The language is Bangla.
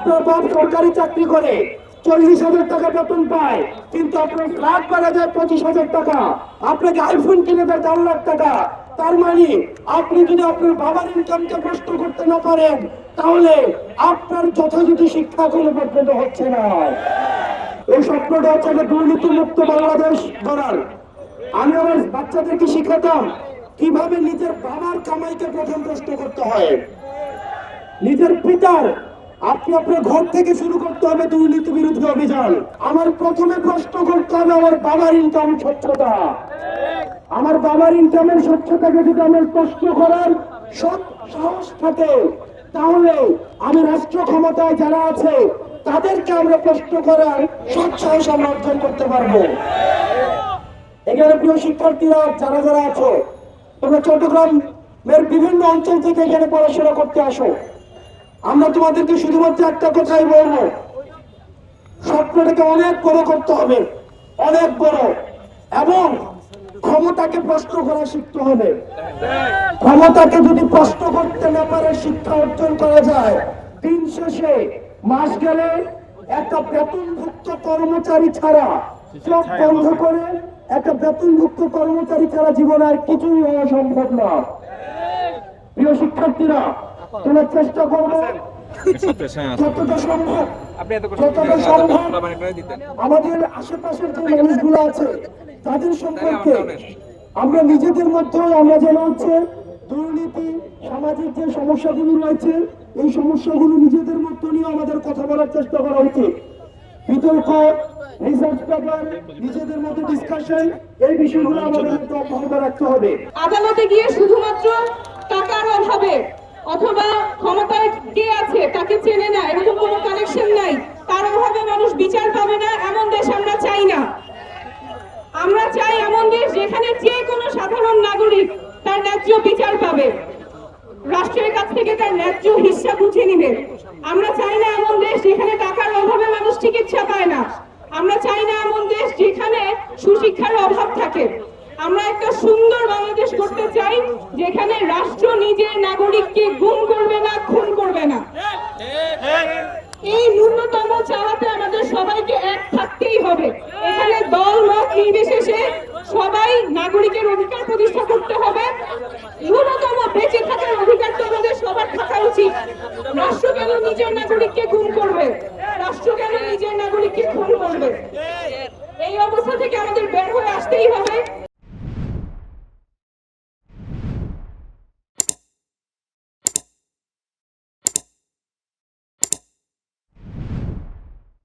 আপনার বাপ সরকারি চাকরি করে 40,000 টাকা বেতন পায়, কিন্তু আপনার ফ্ল্যাট ভাড়া যায় 25,000 টাকা, আপনাকে আইফোন কিনে দেয় 4 লাখ টাকা। তার মানে আপনি যদি আপনার বাবার ইনকামকে প্রশ্ন করতে না পারেন, তাহলে আপনার যথাযথ শিক্ষা কোনো পর্যন্ত হচ্ছে না। এই স্বপ্নটা হচ্ছে দুর্নীতি মুক্ত বাংলাদেশ গড়ার। আমি আমার বাচ্চাদেরকে শিখাতাম কিভাবে নিজের বাবার কামাইকে প্রথম প্রশ্ন করতে হয়, নিজের পিতার। আপনি আপনার ঘর থেকে শুরু করতে হবে দুর্নীতি বিরোধী অভিযান। আমার প্রথমে প্রশ্ন করতে হবে আমার বাবার ইনকাম স্বচ্ছতা। আমার বাবার ইনকামের স্বচ্ছতাকে যদি আমার প্রশ্ন করার সৎ সাহস থাকে, তাহলে আমি রাষ্ট্র ক্ষমতায় যারা আছে তাদেরকে আমরা প্রশ্ন করার সৎ সাহস আমরা অর্জন করতে পারবো। এখানে প্রিয় শিক্ষার্থীরা যারা যারা আছো, তোমরা চট্টগ্রামের বিভিন্ন অঞ্চল থেকে এখানে পড়াশোনা করতে আসো। আমরা তোমাদেরকে শুধুমাত্র একটা কথাই বলবো, স্বপ্নটাকে অনেক বড় করতে হবে, অনেক বড়, এবং ক্ষমতাকে প্রশ্ন করা শিখতে হবে। ক্ষমতাকে যদি প্রশ্ন করতে না পারে শিক্ষা অর্জন করা যায়, দিন শেষে মাস গেলে একটা বেতনভুক্ত কর্মচারী ছাড়া, চোখ বন্ধ করে একটা বেতনভুক্ত কর্মচারী ছাড়া জীবনে আর কিছুই হওয়া সম্ভব না। প্রিয় শিক্ষার্থীরা, তোমরা চেষ্টা করবো যতটা সম্ভব আমাদের আশেপাশের যে মানুষগুলো আছে তাদের সম্পর্কে আমরা নিজেদের মধ্যে আমরা যেন হচ্ছে দুর্নীতি, সামাজিক যে সমস্যাগুলো রয়েছে এই সমস্যাগুলো নিজেদের মধ্যে নিয়ে আমাদের কথা বলার চেষ্টা করা উচিত। বিতর্ক, রিসার্চ পেপার, নিজেদের মধ্যে ডিসকাশন, এই বিষয়গুলো আমাদের মধ্যে অব্যাহত রাখতে হবে। আদালতে গিয়ে শুধুমাত্র টাকার অভাবে অথবা ক্ষমতায় কে আছে তাকে চেনে না, এরকম কোনো কানেকশন নাই, তার অভাবে মানুষ বিচার পাবে না, এমন দেশ আমরা চাই না। আমরা চাই এমন দেশ যেখানে যে কোনো সাধারণ নাগরিক তার ন্যায্য বিচার পাবে, রাষ্ট্রের কাছ থেকে তার ন্যায্য হিস্সা বুঝে নিবে। আমরা চাই না এমন দেশ যেখানে টাকার অভাবে মানুষ চিকিৎসা পায় না। আমরা চাই না এমন দেশ যেখানে সুশিক্ষার অভাব থাকে। আমরা একটা সুন্দর বাংলাদেশ করতে চাই যেখানে রাষ্ট্র নিজের নাগরিককে গুম করবে না, খুন করবে না। এই ন্যূনতম চাওয়াতে আমাদের সবাইকে এক থাকতেই হবে। এখানে দল মত নির্বিশেষে সবাই নাগরিকের অধিকার প্রতিষ্ঠা করতে হবে। ন্যূনতম বেঁচে থাকার অধিকার তো আমাদের সবার থাকা উচিত। রাষ্ট্র কেন নিজের নাগরিককে গুম করবে? রাষ্ট্র কেন নিজের নাগরিককে খুন করবে? এই অবস্থা থেকে আমাদের বের হয়ে আসতেই হবে।